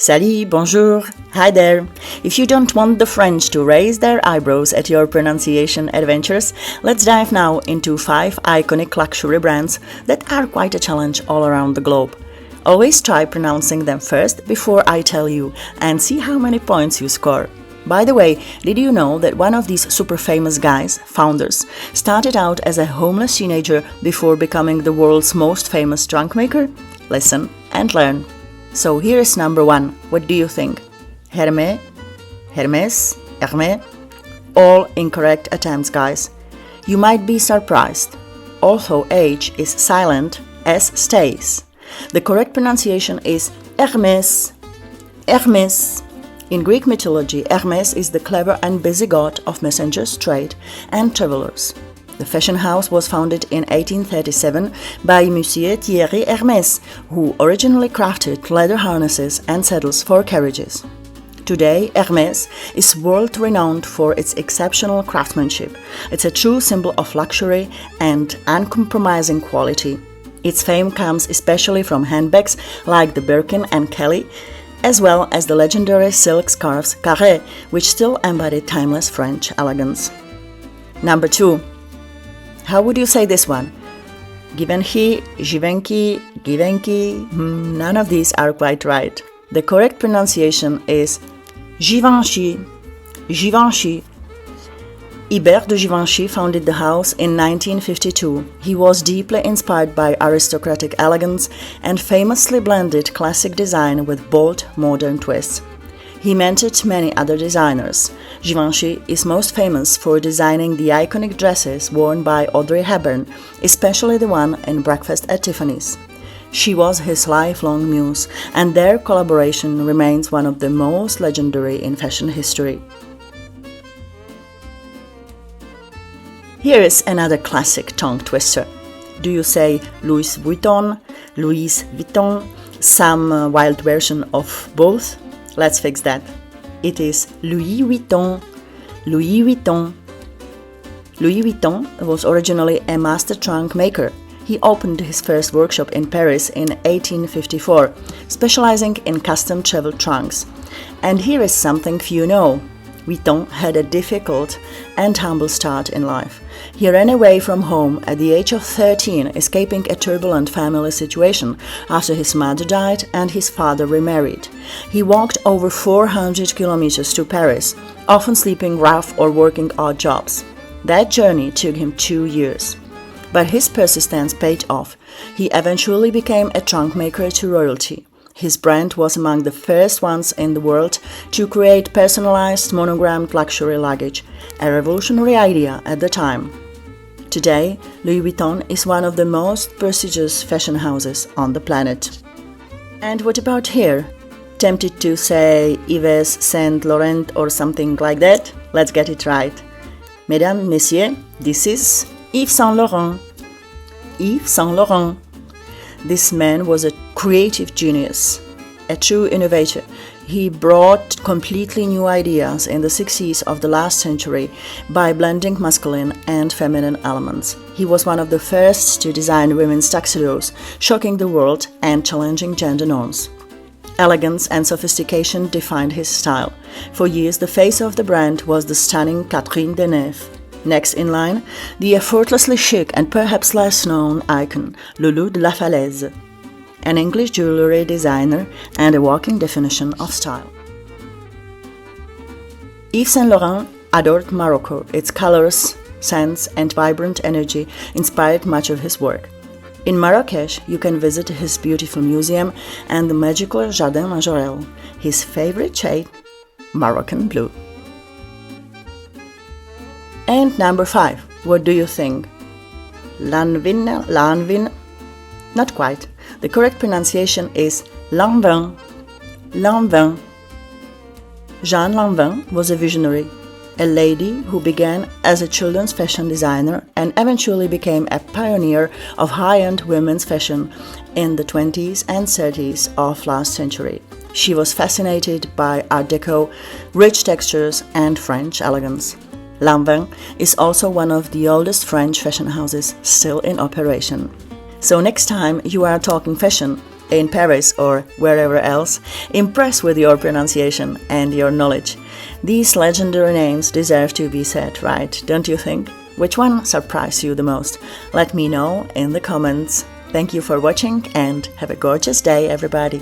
Salut, bonjour, hi there. If you don't want the French to raise their eyebrows at your pronunciation adventures, let's dive now into 5 iconic luxury brands that are quite a challenge all around the globe. Always try pronouncing them first before I tell you and see how many points you score. By the way, did you know that one of these super famous guys, founders, started out as a homeless teenager before becoming the world's most famous trunk maker? Listen and learn. So here is number 1. What do you think? Hermès? Hermès? Hermès? All incorrect attempts, guys. You might be surprised. Although H is silent, S stays. The correct pronunciation is Hermès. Hermès. In Greek mythology, Hermes is the clever and busy god of messengers, trade, and travelers. The fashion house was founded in 1837 by Monsieur Thierry Hermès, who originally crafted leather harnesses and saddles for carriages. Today, Hermès is world-renowned for its exceptional craftsmanship. It's a true symbol of luxury and uncompromising quality. Its fame comes especially from handbags like the Birkin and Kelly, as well as the legendary silk scarves carré, which still embody timeless French elegance. Number 2. How would you say this one? Givenchy, Givenchy, Givenchy? None of these are quite right. The correct pronunciation is Givenchy. Givenchy. Hubert de Givenchy founded the house in 1952. He was deeply inspired by aristocratic elegance and famously blended classic design with bold, modern twists. He mentored many other designers. Givenchy is most famous for designing the iconic dresses worn by Audrey Hepburn, especially the one in Breakfast at Tiffany's. She was his lifelong muse, and their collaboration remains one of the most legendary in fashion history. Here is another classic tongue twister. Do you say Louis Vuitton, Louis Vuitton, some wild version of both? Let's fix that. It is Louis Vuitton. Louis Vuitton. Louis Vuitton was originally a master trunk maker. He opened his first workshop in Paris in 1854, specializing in custom travel trunks. And here is something few know. Vuitton had a difficult and humble start in life. He ran away from home at the age of 13, escaping a turbulent family situation after his mother died and his father remarried. He walked over 400 kilometers to Paris, often sleeping rough or working odd jobs. That journey took him 2 years. But his persistence paid off. He eventually became a trunk maker to royalty. His brand was among the first ones in the world to create personalized monogrammed luxury luggage, a revolutionary idea at the time. Today, Louis Vuitton is one of the most prestigious fashion houses on the planet. And what about here? Tempted to say Yves Saint Laurent or something like that? Let's get it right. Mesdames, Messieurs, this is Yves Saint Laurent. Yves Saint Laurent. This man was a creative genius, a true innovator. He brought completely new ideas in the 60s of the last century by blending masculine and feminine elements. He was one of the first to design women's tuxedos, shocking the world and challenging gender norms. Elegance and sophistication defined his style. For years, the face of the brand was the stunning Catherine Deneuve. Next in line, the effortlessly chic and perhaps less known icon, Loulou de la Falaise, an English jewelry designer and a walking definition of style. Yves Saint Laurent adored Morocco. Its colors, scents, and vibrant energy inspired much of his work. In Marrakesh, you can visit his beautiful museum and the magical Jardin Majorel, his favorite shade, Moroccan blue. And number 5, what do you think? Lanvin? Not quite. The correct pronunciation is Lanvin. Lanvin. Jeanne Lanvin was a visionary, a lady who began as a children's fashion designer and eventually became a pioneer of high-end women's fashion in the 20s and 30s of last century. She was fascinated by Art Deco, rich textures, and French elegance. Lanvin is also one of the oldest French fashion houses still in operation. So next time you are talking fashion, in Paris or wherever else, impress with your pronunciation and your knowledge. These legendary names deserve to be said right, don't you think? Which one surprised you the most? Let me know in the comments. Thank you for watching and have a gorgeous day, everybody!